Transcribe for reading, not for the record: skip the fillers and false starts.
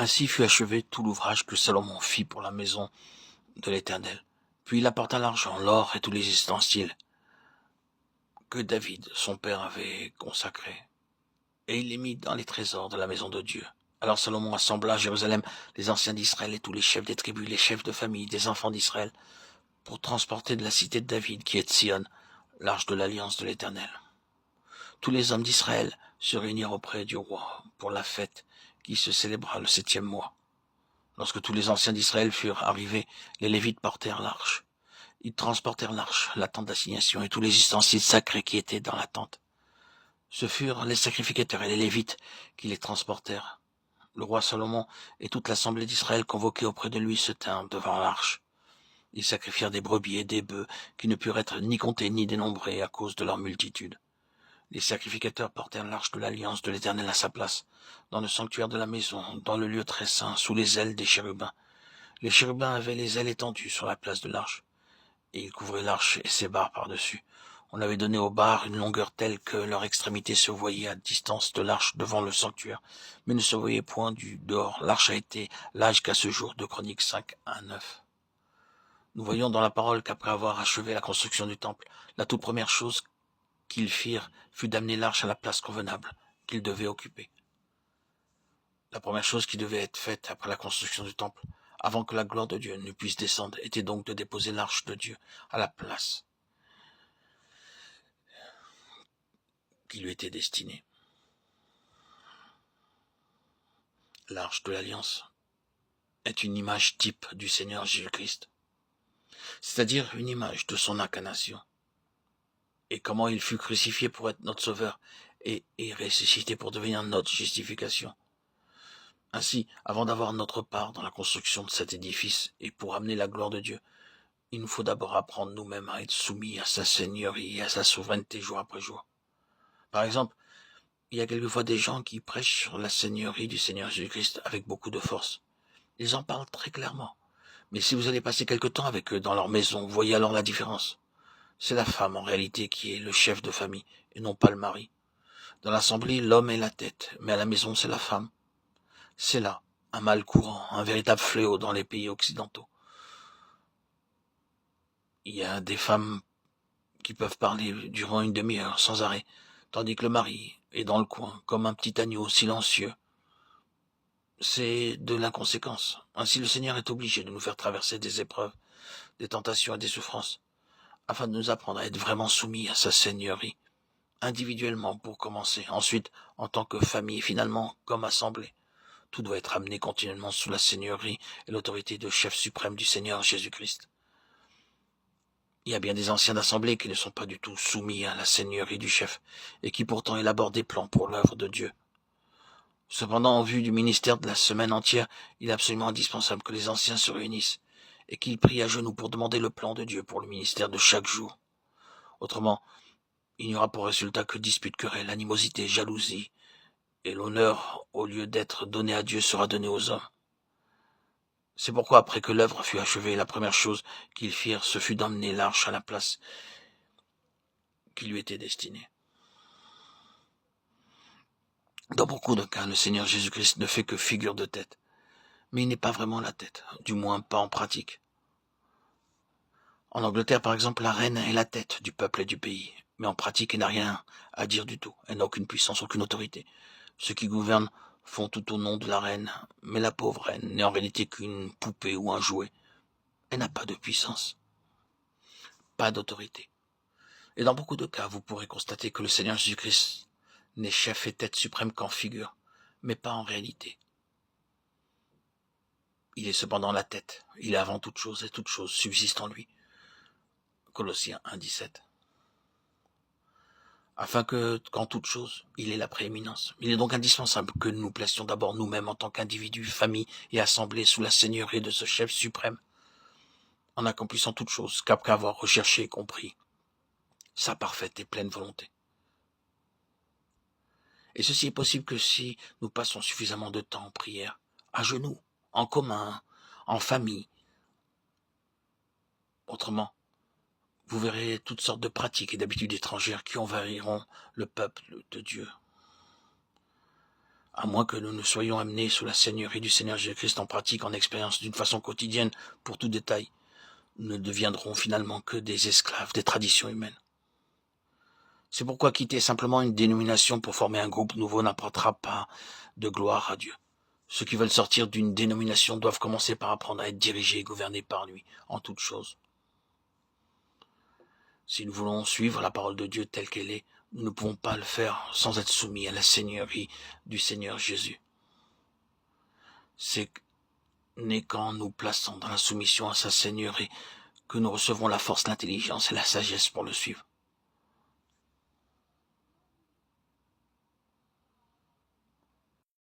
Ainsi fut achevé tout l'ouvrage que Salomon fit pour la maison de l'Éternel. Puis il apporta l'argent, l'or et tous les ustensiles que David, son père, avait consacrés, et il les mit dans les trésors de la maison de Dieu. Alors Salomon assembla à Jérusalem les anciens d'Israël et tous les chefs des tribus, les chefs de famille des enfants d'Israël, pour transporter de la cité de David, qui est de Sion, l'arche de l'alliance de l'Éternel. Tous les hommes d'Israël se réunirent auprès du roi pour la fête qui se célébra le 7e mois. Lorsque tous les anciens d'Israël furent arrivés, les Lévites portèrent l'arche. Ils transportèrent l'arche, la tente d'assignation et tous les ustensiles sacrés qui étaient dans la tente. Ce furent les sacrificateurs et les Lévites qui les transportèrent. Le roi Salomon et toute l'assemblée d'Israël convoquée auprès de lui se tinrent devant l'arche. Ils sacrifièrent des brebis et des bœufs qui ne purent être ni comptés ni dénombrés à cause de leur multitude. Les sacrificateurs portèrent l'arche de l'alliance de l'Éternel à sa place, dans le sanctuaire de la maison, dans le lieu très saint, sous les ailes des chérubins. Les chérubins avaient les ailes étendues sur la place de l'arche, et ils couvraient l'arche et ses barres par-dessus. On avait donné aux barres une longueur telle que leur extrémité se voyait à distance de l'arche devant le sanctuaire, mais ne se voyait point du dehors. L'arche a été là jusqu'à ce jour, de Chroniques 5, 1, 9. Nous voyons dans la parole qu'après avoir achevé la construction du temple, la toute première chose qu'ils firent fut d'amener l'arche à la place convenable qu'ils devaient occuper. La première chose qui devait être faite après la construction du temple, avant que la gloire de Dieu ne puisse descendre, était donc de déposer l'arche de Dieu à la place qui lui était destinée. L'arche de l'Alliance est une image type du Seigneur Jésus-Christ, c'est-à-dire une image de son incarnation, et comment il fut crucifié pour être notre sauveur et ressuscité pour devenir notre justification. Ainsi, avant d'avoir notre part dans la construction de cet édifice et pour amener la gloire de Dieu, il nous faut d'abord apprendre nous-mêmes à être soumis à sa seigneurie et à sa souveraineté jour après jour. Par exemple, il y a quelquefois des gens qui prêchent sur la seigneurie du Seigneur Jésus-Christ avec beaucoup de force. Ils en parlent très clairement. Mais si vous allez passer quelque temps avec eux dans leur maison, vous voyez alors la différence. C'est la femme en réalité qui est le chef de famille et non pas le mari. Dans l'assemblée, l'homme est la tête, mais à la maison, c'est la femme. C'est là un mal courant, un véritable fléau dans les pays occidentaux. Il y a des femmes qui peuvent parler durant une demi-heure sans arrêt, tandis que le mari est dans le coin, comme un petit agneau silencieux. C'est de l'inconséquence. Ainsi le Seigneur est obligé de nous faire traverser des épreuves, des tentations et des souffrances, afin de nous apprendre à être vraiment soumis à sa seigneurie, individuellement pour commencer, ensuite en tant que famille, et finalement comme assemblée. Tout doit être amené continuellement sous la seigneurie et l'autorité de chef suprême du Seigneur Jésus-Christ. Il y a bien des anciens d'assemblée qui ne sont pas du tout soumis à la seigneurie du chef, et qui pourtant élaborent des plans pour l'œuvre de Dieu. Cependant, en vue du ministère de la semaine entière, il est absolument indispensable que les anciens se réunissent, et qu'ils prient à genoux pour demander le plan de Dieu pour le ministère de chaque jour. Autrement, il n'y aura pour résultat que disputes, querelles, animosité, jalousie, et l'honneur, au lieu d'être donné à Dieu, sera donné aux hommes. C'est pourquoi, après que l'œuvre fut achevée, la première chose qu'ils firent, ce fut d'emmener l'arche à la place qui lui était destinée. Dans beaucoup de cas, le Seigneur Jésus-Christ ne fait que figure de tête, mais il n'est pas vraiment la tête, du moins pas en pratique. En Angleterre, par exemple, la reine est la tête du peuple et du pays, mais en pratique, elle n'a rien à dire du tout. Elle n'a aucune puissance, aucune autorité. Ceux qui gouvernent font tout au nom de la reine, mais la pauvre reine n'est en réalité qu'une poupée ou un jouet. Elle n'a pas de puissance, pas d'autorité. Et dans beaucoup de cas, vous pourrez constater que le Seigneur Jésus-Christ n'est chef et tête suprême qu'en figure, mais pas en réalité. Il est cependant la tête, il est avant toute chose et toute chose subsiste en lui. Colossiens 1, 17. Afin que, qu'en toute chose, il ait la prééminence. Il est donc indispensable que nous placions d'abord nous-mêmes en tant qu'individus, famille et assemblée sous la seigneurie de ce chef suprême, en accomplissant toute chose qu'après avoir recherché et compris sa parfaite et pleine volonté. Et ceci est possible que si nous passons suffisamment de temps en prière, à genoux, en commun, en famille. Autrement, vous verrez toutes sortes de pratiques et d'habitudes étrangères qui envahiront le peuple de Dieu. à moins que nous ne soyons amenés sous la seigneurie du Seigneur Jésus-Christ en pratique, en expérience d'une façon quotidienne pour tout détail, nous ne deviendrons finalement que des esclaves des traditions humaines. C'est pourquoi quitter simplement une dénomination pour former un groupe nouveau n'apportera pas de gloire à Dieu. Ceux qui veulent sortir d'une dénomination doivent commencer par apprendre à être dirigés et gouvernés par lui en toutes choses. Si nous voulons suivre la parole de Dieu telle qu'elle est, nous ne pouvons pas le faire sans être soumis à la seigneurie du Seigneur Jésus. C'est n'est qu'en nous plaçant dans la soumission à sa seigneurie que nous recevons la force, l'intelligence et la sagesse pour le suivre.